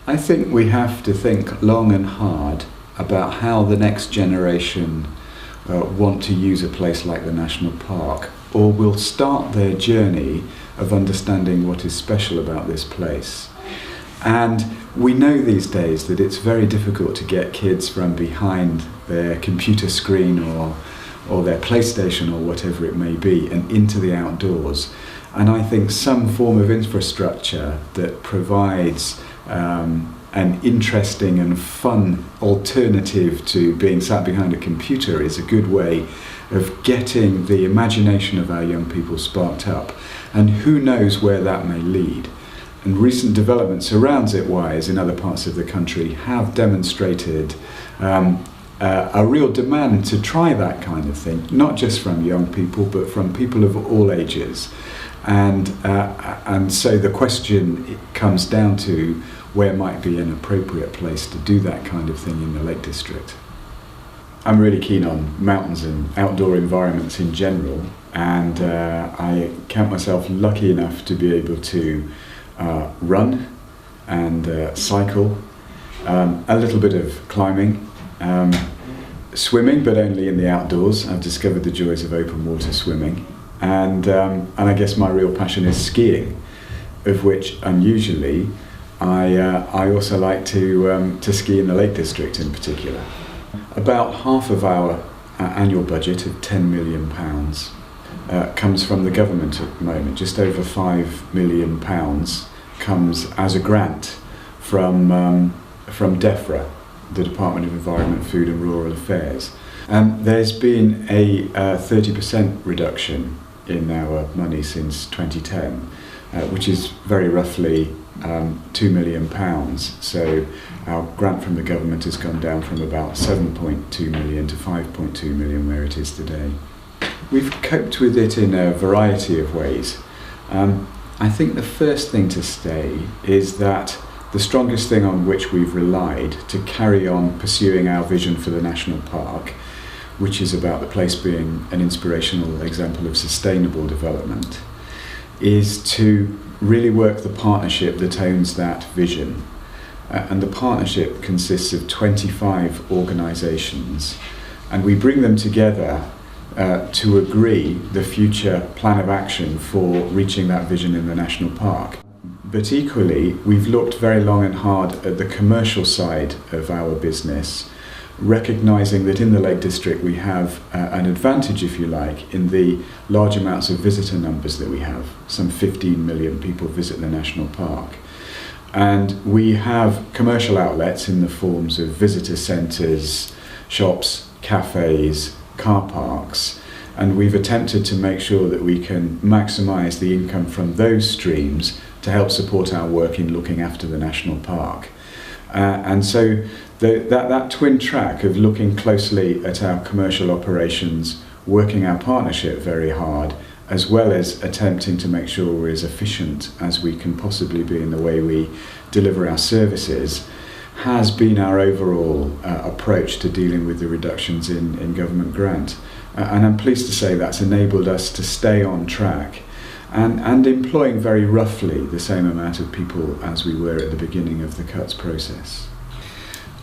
I think we have to think long and hard about how the next generation want to use a place like the National Park, or will start their journey of understanding what is special about this place. And we know these days that it's very difficult to get kids from behind their computer screen or their PlayStation or whatever it may be and into the outdoors. And I think some form of infrastructure that provides an interesting and fun alternative to being sat behind a computer is a good way of getting the imagination of our young people sparked up. And who knows where that may lead. And recent developments around zipwires in other parts of the country have demonstrated a real demand to try that kind of thing, not just from young people, but from people of all ages. And so the question comes down to where might be an appropriate place to do that kind of thing in the Lake District. I'm really keen on mountains and outdoor environments in general, and I count myself lucky enough to be able to run and cycle, a little bit of climbing, swimming, but only in the outdoors. I've discovered the joys of open water swimming, and I guess my real passion is skiing, of which unusually I also like to ski in the Lake District in particular. About half of our annual budget of £10 million comes from the government at the moment. Just over £5 million comes as a grant from DEFRA, the Department of Environment, Food and Rural Affairs. There's been a 30% reduction in our money since 2010, which is very roughly £2 million. So our grant from the government has gone down from about 7.2 million to 5.2 million where it is today. We've coped with it in a variety of ways. I think the first thing to say is that the strongest thing on which we've relied to carry on pursuing our vision for the National Park, which is about the place being an inspirational example of sustainable development, is to really work the partnership that owns that vision. And the partnership consists of 25 organisations, and we bring them together to agree the future plan of action for reaching that vision in the National Park. But equally, we've looked very long and hard at the commercial side of our business, recognising that in the Lake District we have an advantage, if you like, in the large amounts of visitor numbers that we have. Some 15 million people visit the National Park. And we have commercial outlets in the forms of visitor centres, shops, cafes, car parks, and we've attempted to make sure that we can maximise the income from those streams to help support our work in looking after the National Park. And so that twin track of looking closely at our commercial operations, working our partnership very hard, as well as attempting to make sure we're as efficient as we can possibly be in the way we deliver our services, has been our overall approach to dealing with the reductions in government grant. And I'm pleased to say that's enabled us to stay on track and employing very roughly the same amount of people as we were at the beginning of the cuts process.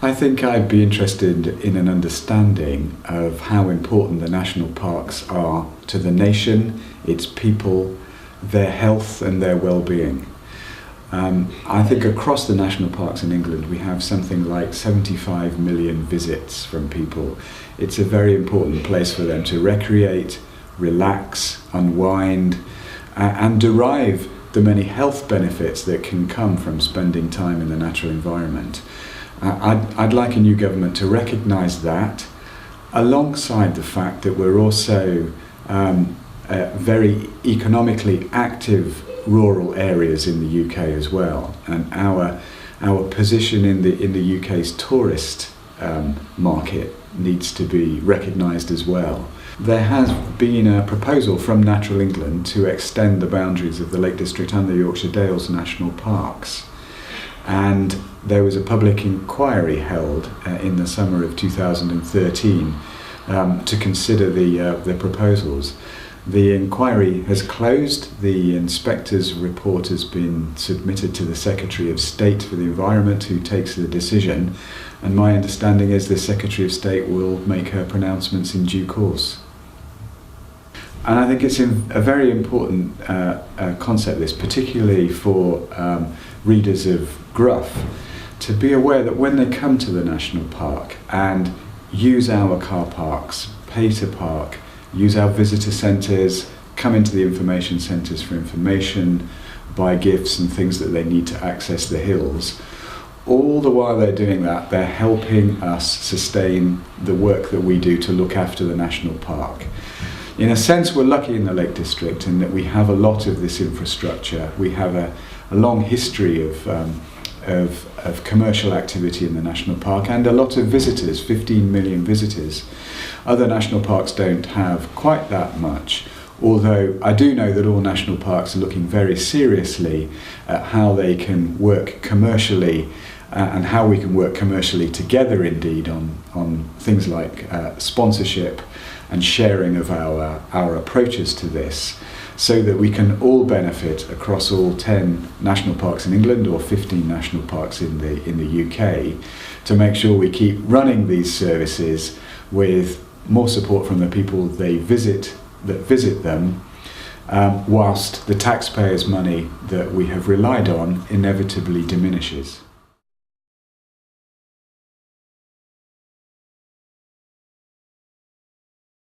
I think I'd be interested in an understanding of how important the national parks are to the nation, its people, their health and their well-being. I think across the national parks in England we have something like 75 million visits from people. It's a very important place for them to recreate, relax, unwind, and derive the many health benefits that can come from spending time in the natural environment. I'd like a new government to recognise that, alongside the fact that we're also very economically active rural areas in the UK as well, and our position in the UK's tourist market needs to be recognised as well. There has been a proposal from Natural England to extend the boundaries of the Lake District and the Yorkshire Dales National Parks, and there was a public inquiry held in the summer of 2013 to consider the proposals. The inquiry has closed. The inspector's report has been submitted to the Secretary of State for the Environment, who takes the decision, and my understanding is the Secretary of State will make her pronouncements in due course. And I think it's a very important concept, this, particularly for readers of Gruff, to be aware that when they come to the national park and use our car parks, pay to park, use our visitor centres, come into the information centres for information, buy gifts and things that they need to access the hills, all the while they're doing that, they're helping us sustain the work that we do to look after the national park. In a sense, we're lucky in the Lake District in that we have a lot of this infrastructure. We have a long history of commercial activity in the national park and a lot of visitors, 15 million visitors. Other national parks don't have quite that much, although I do know that all national parks are looking very seriously at how they can work commercially and how we can work commercially together indeed on things like sponsorship and sharing of our approaches to this, so that we can all benefit across all 10 national parks in England or 15 national parks in the UK, to make sure we keep running these services with more support from the people that visit them, whilst the taxpayers' money that we have relied on inevitably diminishes.